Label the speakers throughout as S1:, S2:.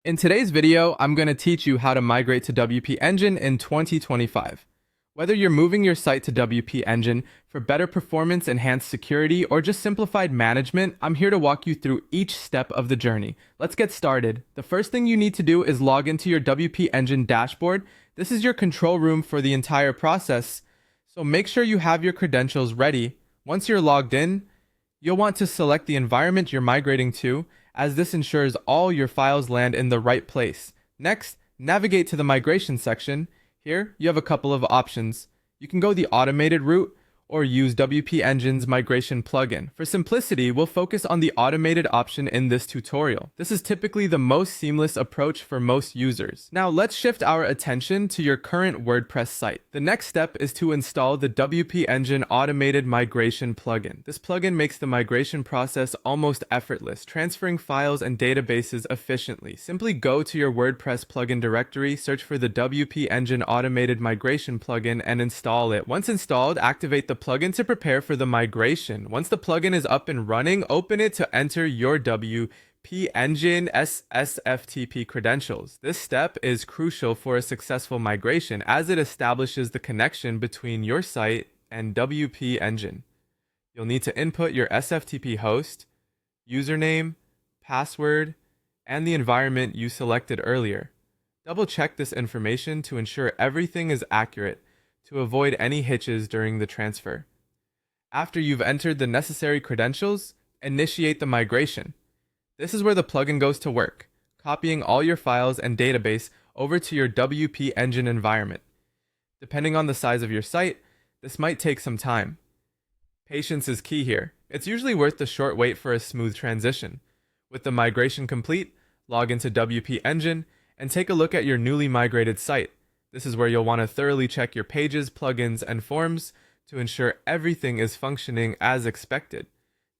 S1: In today's video, I'm going to teach you how to migrate to WP Engine in 2025. Whether you're moving your site to WP Engine for better performance, enhanced security, or just simplified management, I'm here to walk you through each step of the journey. Let's get started. The first thing you need to do is log into your WP Engine dashboard. This is your control room for the entire process, so make sure you have your credentials ready. Once you're logged in, you'll want to select the environment you're migrating to, as this ensures all your files land in the right place. Next, navigate to the migration section. Here, you have a couple of options. You can go the automated route or use WP Engine's migration plugin. For simplicity, we'll focus on the automated option in this tutorial. This is typically the most seamless approach for most users. Now, let's shift our attention to your current WordPress site. The next step is to install the WP Engine automated migration plugin. This plugin makes the migration process almost effortless, transferring files and databases efficiently. Simply go to your WordPress plugin directory, search for the WP Engine automated migration plugin, and install it. Once installed, activate the plugin to prepare for the migration. Once the plugin is up and running, open it to enter your WP Engine SFTP credentials. This step is crucial for a successful migration as it establishes the connection between your site and WP Engine. You'll need to input your SFTP host, username, password, and the environment you selected earlier. Double check this information to ensure everything is accurate, to avoid any hitches during the transfer. After you've entered the necessary credentials, initiate the migration. This is where the plugin goes to work, copying all your files and database over to your WP Engine environment. Depending on the size of your site, this might take some time. Patience is key here. It's usually worth the short wait for a smooth transition. With the migration complete, log into WP Engine and take a look at your newly migrated site. This is where you'll want to thoroughly check your pages, plugins, and forms to ensure everything is functioning as expected.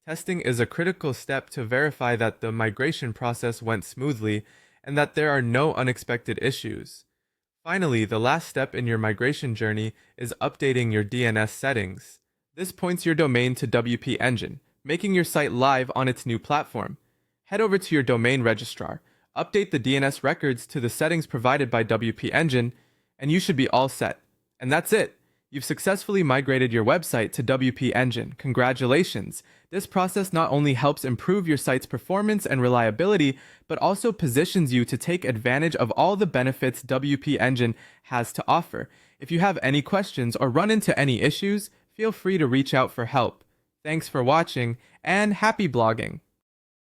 S1: Testing is a critical step to verify that the migration process went smoothly and that there are no unexpected issues. Finally, the last step in your migration journey is updating your DNS settings. This points your domain to WP Engine, making your site live on its new platform. Head over to your domain registrar, update the DNS records to the settings provided by WP Engine, and you should be all set. And that's it. You've successfully migrated your website to WP Engine. Congratulations! This process not only helps improve your site's performance and reliability, but also positions you to take advantage of all the benefits WP Engine has to offer. If you have any questions or run into any issues, feel free to reach out for help. Thanks for watching, and happy blogging!